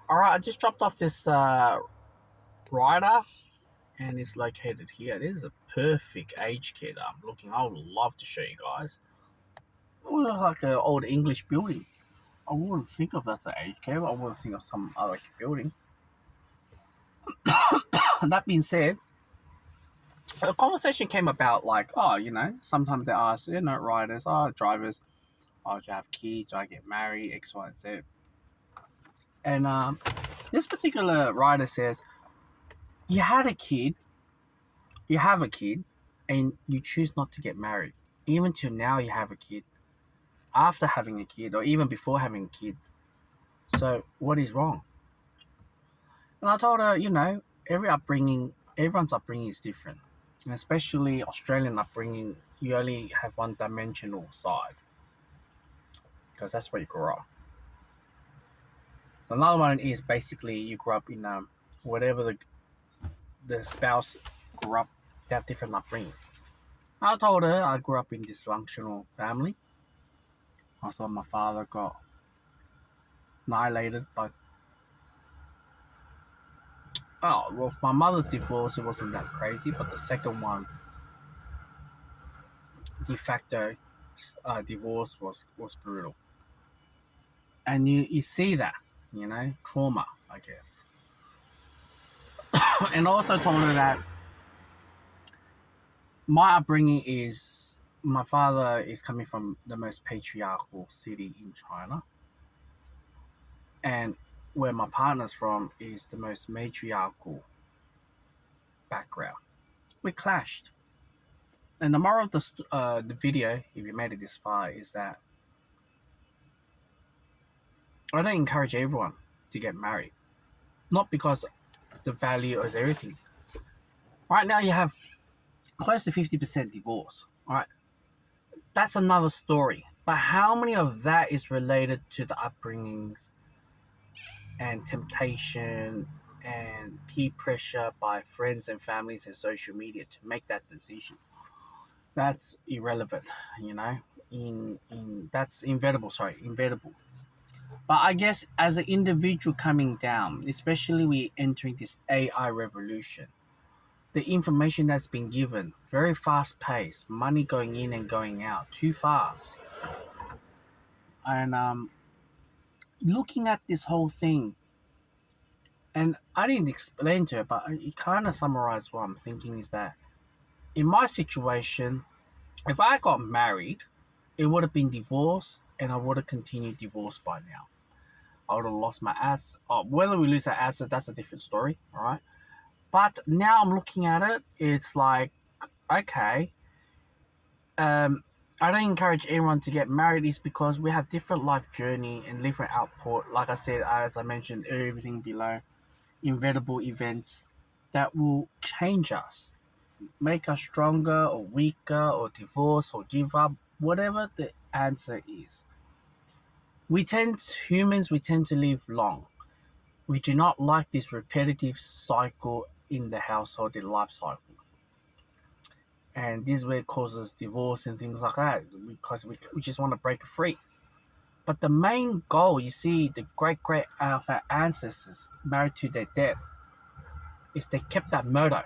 All right, I just dropped off this rider, and it's located here. This is a perfect age kit. I'm looking. I would love to show you guys. It looks like an old English building. I wouldn't think of that as an age care. I wouldn't think of some other building. That being said, the conversation came about like, oh, sometimes they ask, riders, drivers, oh, do you have kids? Do I get married? X, Y, and Z. And this particular rider says, you had a kid, you have a kid, and you choose not to get married. Even till now, you have a kid. After having a kid, or even before having a kid. So, what is wrong? And I told her, everyone's upbringing is different. And especially Australian upbringing, you only have one dimensional side because that's where you grew up. Another one is basically you grew up in whatever the spouse grew up, they have different upbringing. I told her I grew up in dysfunctional family. I saw my father got annihilated by. Oh, well, my mother's divorce, it wasn't that crazy, but the second one, de facto divorce, was brutal. And you see that, trauma, I guess. And also told her that my upbringing is my father is coming from the most patriarchal city in China, and where my partner's from is the most matriarchal background. We clashed. And the moral of the video, if you made it this far, is that I don't encourage everyone to get married. Not because the value is everything. Right now, you have close to 50% divorce. All right, that's another story. But how many of that is related to the upbringings and temptation and peer pressure by friends and families and social media to make that decision? That's irrelevant, you know. In that's inevitable. Sorry, inevitable. But I guess as an individual coming down, especially we entering this AI revolution, the information that's been given very fast paced, money going in and going out too fast, and looking at this whole thing, and I didn't explain to her, but it kind of summarized what I'm thinking is that in my situation, if I got married, it would have been divorce, and I would have continued divorce by now. I would have lost my ass. Whether we lose our asset, that's a different story, all right? But now I'm looking at it, it's like, okay, I don't encourage everyone to get married is because we have different life journey and different output. Like I said, as I mentioned, everything below, inevitable events that will change us, make us stronger or weaker or divorce or give up, whatever the answer is. Humans, we tend to live long. We do not like this repetitive cycle in the household, the life cycle. And this is where it causes divorce and things like that because we just want to break free. But the main goal, you see, the great great our ancestors married to their death, is they kept that motto.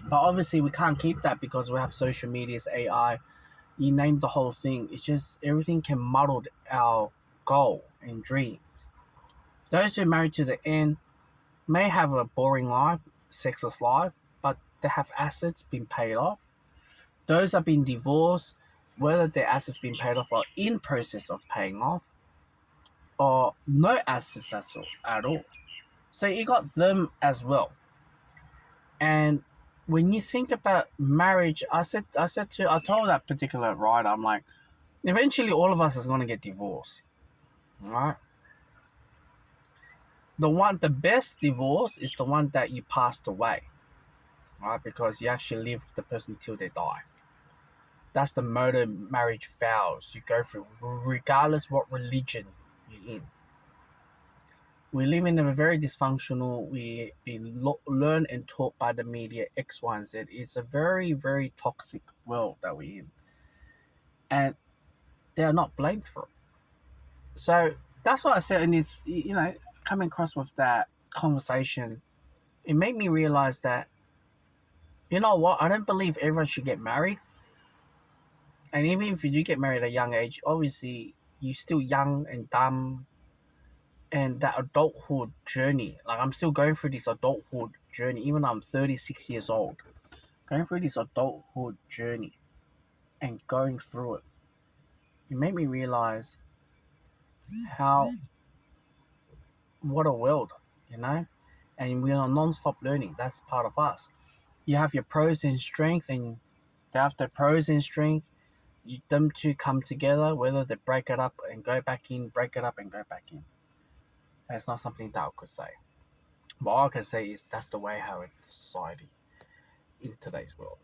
But obviously, we can't keep that because we have social media's AI. You name the whole thing. It's just everything can muddle our goal and dreams. Those who are married to the end may have a boring life, sexless life, but they have assets been paid off. Those have been divorced, whether their assets been paid off or in process of paying off, or no assets at all. So you got them as well. And when you think about marriage, I told that particular writer, I'm like, eventually all of us is gonna get divorced. Alright? The best divorce is the one that you passed away. Alright, because you actually live with the person till they die. That's the murder marriage vows you go through, regardless what religion you're in. We live in a very dysfunctional, we been learned and taught by the media X, Y, and Z. It's a very, very toxic world that we're in. And they are not blamed for it. So that's what I said, and it's, coming across with that conversation, it made me realize that, you know what, I don't believe everyone should get married. And even if you do get married at a young age, obviously you're still young and dumb, and that adulthood journey, like I'm still going through this adulthood journey, even though I'm 36 years old, going through this adulthood journey and going through it, it made me realize how, what a world, you know? And we're on non-stop learning. That's part of us. You have your pros and strengths, and after pros and strength, them two come together, whether they break it up and go back in, break it up and go back in. That's not something that I could say. But all I can say is that's the way how it's society in today's world.